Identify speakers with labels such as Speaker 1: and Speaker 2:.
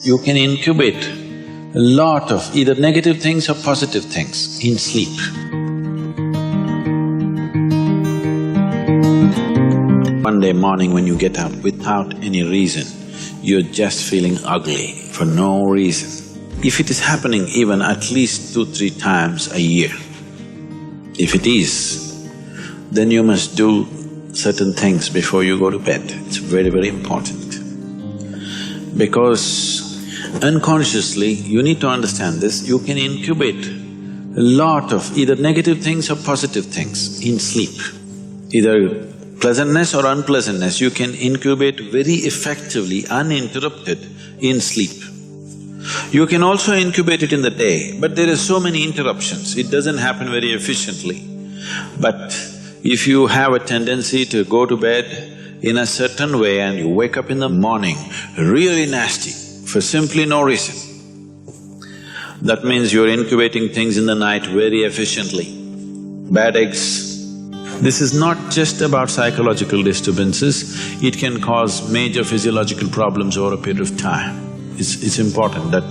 Speaker 1: You can incubate a lot of either negative things or positive things in sleep. Monday morning when you get up without any reason, you're just feeling ugly for no reason. If it is happening even at least 2-3 times a year, if it is, then you must do certain things before you go to bed. It's very, very important. Because unconsciously, you need to understand this, you can incubate a lot of either negative things or positive things in sleep. Either pleasantness or unpleasantness, you can incubate very effectively, uninterrupted in sleep. You can also incubate it in the day, but there are so many interruptions, it doesn't happen very efficiently. But if you have a tendency to go to bed in a certain way and you wake up in the morning really nasty for simply no reason, that means you're incubating things in the night very efficiently. Bad eggs. This is not just about psychological disturbances, it can cause major physiological problems over a period of time. It's important that